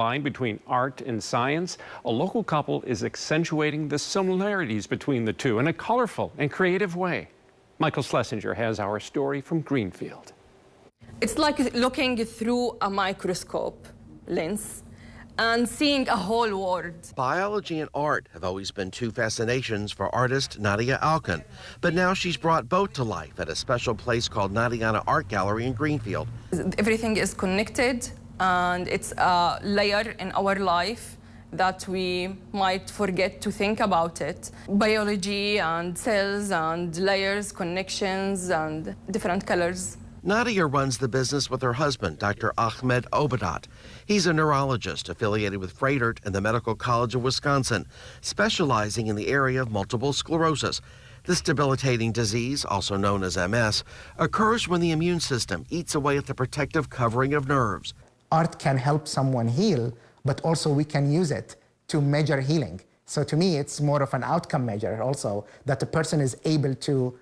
Line between art and science, a local couple is accentuating the similarities between the two in a colorful and creative way. Michael Schlesinger has our story from Greenfield. It's like looking through a microscope lens and seeing a whole world. Biology and art have always been two fascinations for artist Nadia Alkhun, but now she's brought both to life at a special place called Nadiana Art Gallery in Greenfield. Everything is connected, and it's a layer in our life that we might forget to think about it. Biology and cells and layers, connections and different colors. Nadia runs the business with her husband, Dr. Ahmed Obeidat. He's a neurologist affiliated with Frederick and the Medical College of Wisconsin, specializing in the area of multiple sclerosis. This debilitating disease, also known as MS, occurs when the immune system eats away at the protective covering of nerves. Art can help someone heal, but also we can use it to measure healing. So to me, it's more of an outcome measure also, that the person is able to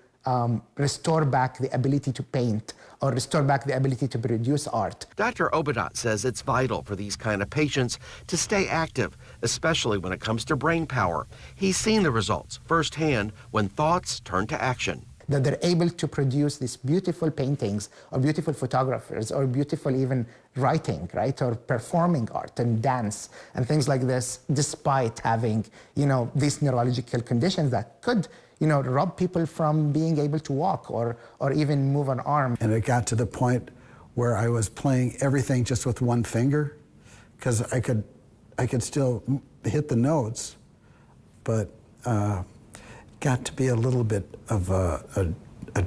restore back the ability to paint or restore back the ability to produce art. Dr. Obeidat says it's vital for these kind of patients to stay active, especially when it comes to brain power. He's seen the results firsthand when thoughts turn to action. That they're able to produce these beautiful paintings or beautiful photographers or beautiful even writing, right, or performing art and dance and things like this, despite having, these neurological conditions that could, rob people from being able to walk or even move an arm. And it got to the point where I was playing everything just with one finger, because I could still hit the notes, but got to be a little bit of a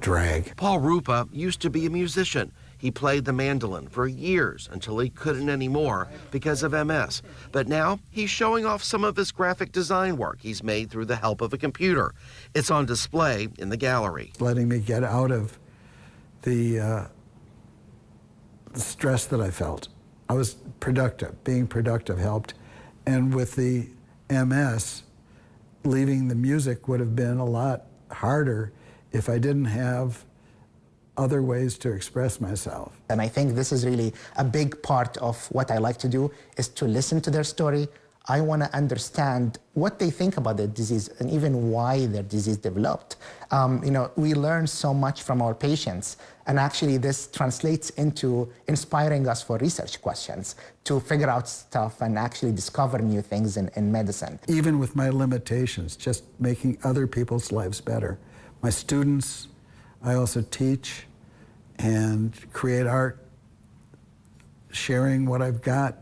drag. Paul Rupa used to be a musician. He played the mandolin for years until he couldn't anymore because of MS. But now he's showing off some of his graphic design work he's made through the help of a computer. It's on display in the gallery. Letting me get out of the stress that I felt. I was productive. Being productive helped. And with the MS, leaving the music would have been a lot harder if I didn't have other ways to express myself. And I think this is really a big part of what I like to do, is to listen to their story. I want to understand what they think about their disease and even why their disease developed. We learn so much from our patients, and actually this translates into inspiring us for research questions to figure out stuff and actually discover new things in medicine. Even with my limitations, just making other people's lives better. My students, I also teach and create art, sharing what I've got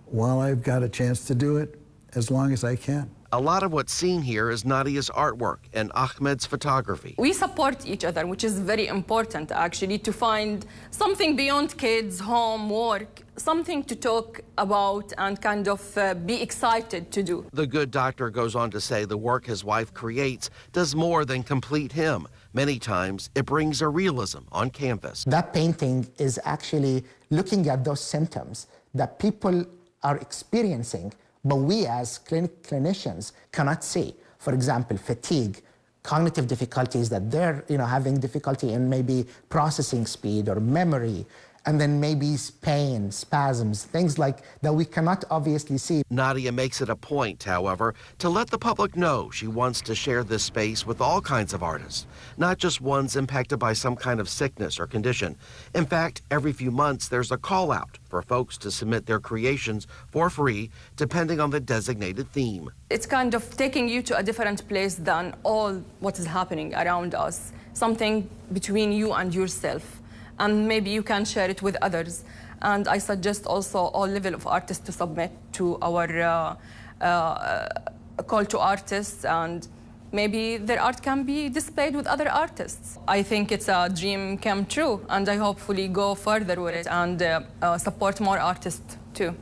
while I've got a chance to do it, as long as I can. A lot of what's seen here is Nadia's artwork and Ahmed's photography. We support each other, which is very important, actually, to find something beyond kids, home, work, something to talk about and kind of be excited to do. The good doctor goes on to say the work his wife creates does more than complete him. Many times, it brings a realism on canvas. That painting is actually looking at those symptoms that people are experiencing, but we as clinicians cannot see. For example, fatigue, cognitive difficulties, that they're having difficulty in maybe processing speed or memory, and then maybe pain, spasms, things like that we cannot obviously see. Nadia makes it a point, however, to let the public know she wants to share this space with all kinds of artists, not just ones impacted by some kind of sickness or condition. In fact, every few months there's a call out for folks to submit their creations for free, depending on the designated theme. It's kind of taking you to a different place than all what is happening around us, something between you and yourself. And maybe you can share it with others. And I suggest also all level of artists to submit to our call to artists, and maybe their art can be displayed with other artists. I think it's a dream come true, and I hopefully go further with it and support more artists too.